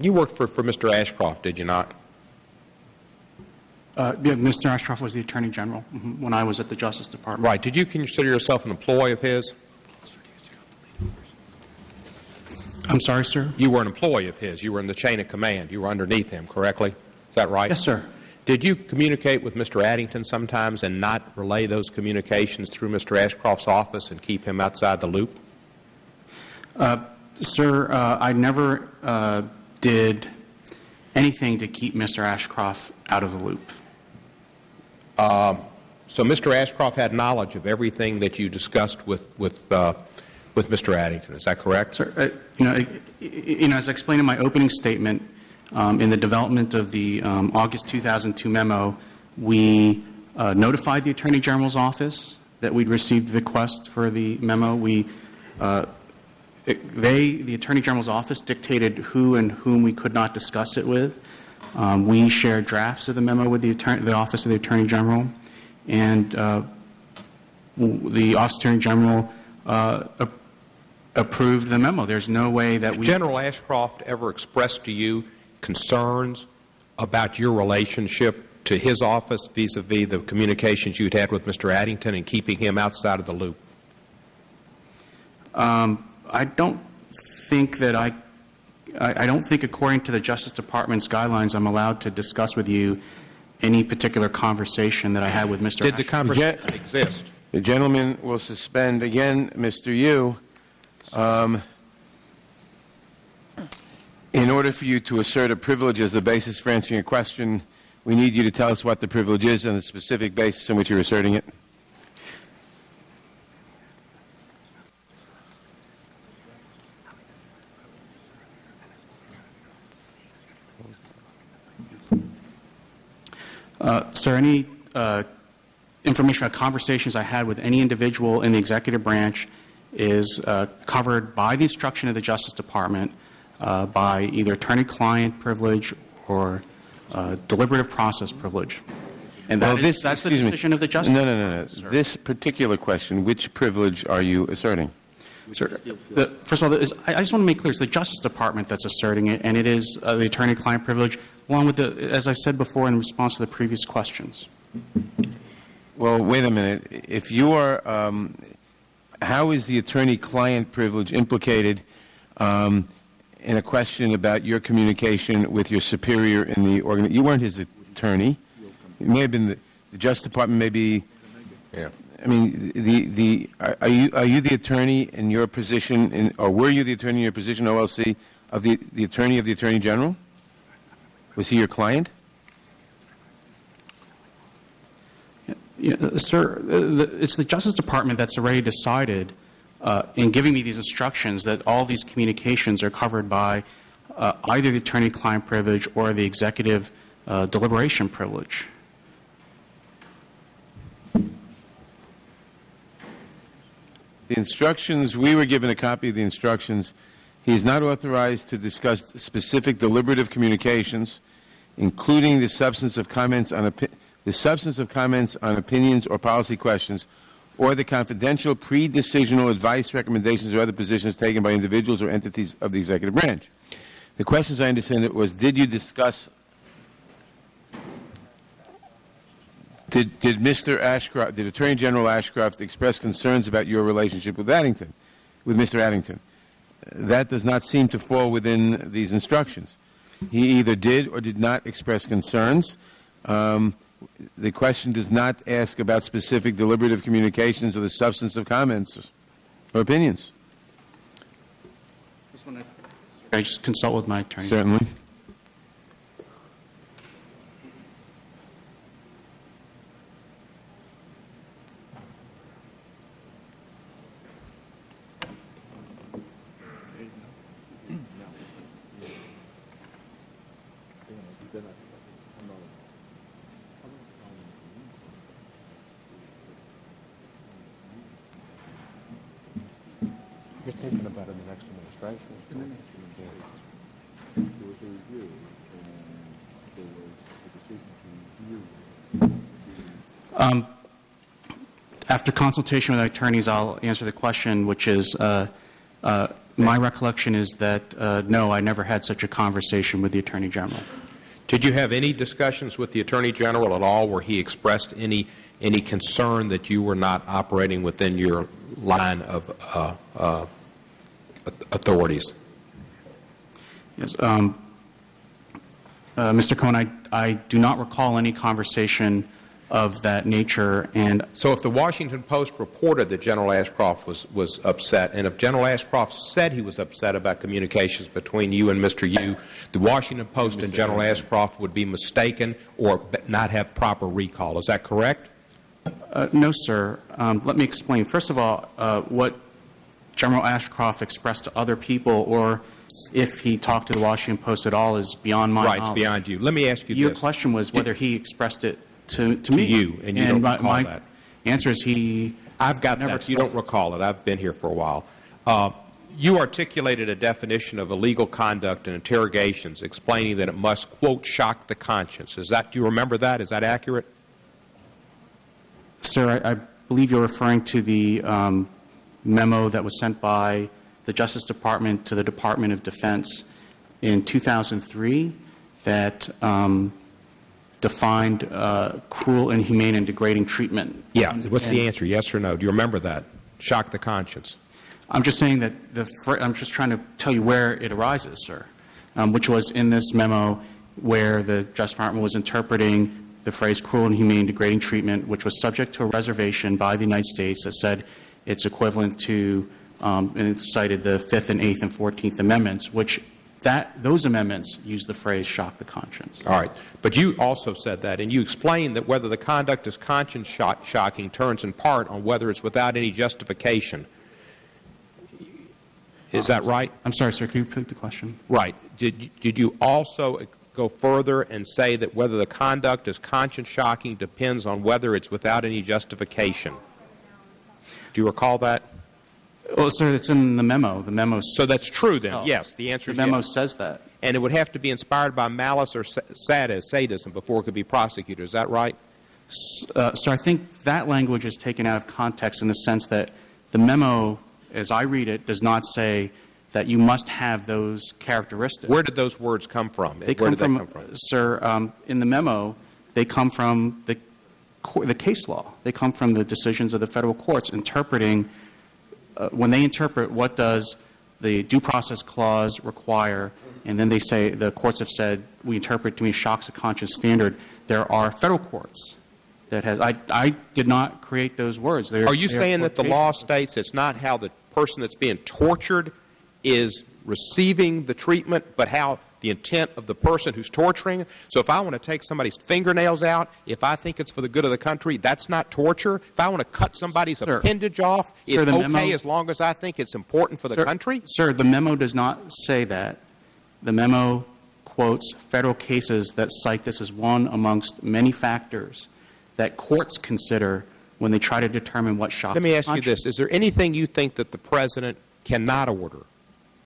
You worked for Mr. Ashcroft, did you not? Yeah, Mr. Ashcroft was the Attorney General when I was at the Justice Department. Right. Did you consider yourself an employee of his? I'm sorry, sir? You were an employee of his. You were in the chain of command. You were underneath him, correctly? Is that right? Yes, sir. Did you communicate with Mr. Addington sometimes and not relay those communications through Mr. Ashcroft's office and keep him outside the loop? Sir, I never did anything to keep Mr. Ashcroft out of the loop. So Mr. Ashcroft had knowledge of everything that you discussed with Mr. Addington. Is that correct? Sir, as I explained in my opening statement, in the development of the August 2002 memo, we notified the Attorney General's office that we'd received the request for the memo. The Attorney General's office dictated who and whom we could not discuss it with. We shared drafts of the memo with the Office of the Attorney General, and the Office of the Attorney General approved the memo. There's no way that we... General Ashcroft ever expressed to you concerns about your relationship to his office vis-a-vis the communications you'd had with Mr. Addington and keeping him outside of the loop? I don't think that I don't think, according to the Justice Department's guidelines, I'm allowed to discuss with you any particular conversation that I had with Mr. Did the conversation exist? The gentleman will suspend again, Mr. Yoo. In order for you to assert a privilege as the basis for answering your question, we need you to tell us what the privilege is and the specific basis on which you're asserting it. Sir, any information about conversations I had with any individual in the executive branch is covered by the instruction of the Justice Department by either attorney-client privilege or deliberative process privilege. And that's the decision of the Justice Department. No. This particular question, which privilege are you asserting? Sir, first of all, I just want to make clear, it's the Justice Department that's asserting it, and it is the attorney-client privilege, along with the, as I said before in response to the previous questions. Well, wait a minute. If you are, how is the attorney-client privilege implicated in a question about your communication with your superior in the organization? You weren't his attorney. It may have been the Justice Department. Maybe. Yeah. I mean, are you the attorney in your position, or were you the attorney in your position, OLC, of the attorney of the Attorney General? Was he your client? Sir, it's the Justice Department that's already decided in giving me these instructions that all these communications are covered by either the attorney-client privilege or the executive deliberation privilege. The instructions, we were given a copy of the instructions. He is not authorized to discuss specific deliberative communications, including the substance of comments on opinions or policy questions, or the confidential pre-decisional advice, recommendations, or other positions taken by individuals or entities of the executive branch. The questions, I understand it was, did you discuss, did Mr. Ashcroft, did Attorney General Ashcroft express concerns about your relationship with Addington, with Mr. Addington? That does not seem to fall within these instructions. He either did or did not express concerns. The question does not ask about specific deliberative communications or the substance of comments or opinions. I just consult with my attorney. Certainly. You're thinking about it in the next administration. In the next administration. There was a review, and there was a decision to review. After consultation with attorneys, I'll answer the question, which is My recollection is that, no, I never had such a conversation with the Attorney General. Did you have any discussions with the Attorney General at all where he expressed any concern that you were not operating within your line of authorities? Yes, Mr. Cohen, I do not recall any conversation of that nature. And so if the Washington Post reported that General Ashcroft was upset, and if General Ashcroft said he was upset about communications between you and Mr. Yoo, the Washington Post and General Ashcroft would be mistaken or not have proper recall. Is that correct? No, sir. Let me explain. First of all, what General Ashcroft expressed to other people, or if he talked to the Washington Post at all, is beyond my knowledge. Right, it's beyond you. Let me ask you Your this. Your question was whether he expressed it to me. You, and you don't recall my that. Answer is I've got that. You don't recall it. I've been here for a while. You articulated a definition of illegal conduct in interrogations, explaining that it must, quote, shock the conscience. Do you remember that? Is that accurate? Sir, I believe you're referring to the memo that was sent by the Justice Department to the Department of Defense in 2003 that defined cruel, inhumane, and degrading treatment. Yeah. What's the answer? Yes or no? Do you remember that? Shock the conscience. I'm just saying that I'm just trying to tell you where it arises, sir, which was in this memo where the Justice Department was interpreting the phrase cruel, inhumane, degrading treatment, which was subject to a reservation by the United States that said it's equivalent to, and it cited the 5th and 8th and 14th Amendments, which those amendments use the phrase shock the conscience. All right. But you also said that, and you explained that whether the conduct is conscience shocking turns in part on whether it's without any justification. Is that right? I'm sorry, sir. Can you repeat the question? Right. Did you also go further and say that whether the conduct is conscience shocking depends on whether it's without any justification? Do you recall that? Well, sir, it's in the memo. The memo. So that's true then. Yes, the answer is yes. The memo says that. And it would have to be inspired by malice or sadism before it could be prosecuted. Is that right? Sir, I think that language is taken out of context in the sense that the memo, as I read it, does not say that you must have those characteristics. Where did those words come from? They come from, sir, in the memo, they come from the case law. They come from the decisions of the federal courts interpreting, when they interpret what does the due process clause require, and then they say, the courts have said, we interpret to mean shocks the conscience standard. There are federal courts that has, I did not create those words. Are you saying that the law states it's not how the person that's being tortured is receiving the treatment, but how the intent of the person who's torturing? So if I want to take somebody's fingernails out, if I think it's for the good of the country, that's not torture. If I want to cut somebody's appendage off, it's okay as long as I think it's important for the country? Sir, the memo does not say that. The memo quotes federal cases that cite this as one amongst many factors that courts consider when they try to determine what shocks the conscience. Let me ask you this. Is there anything you think that the President cannot order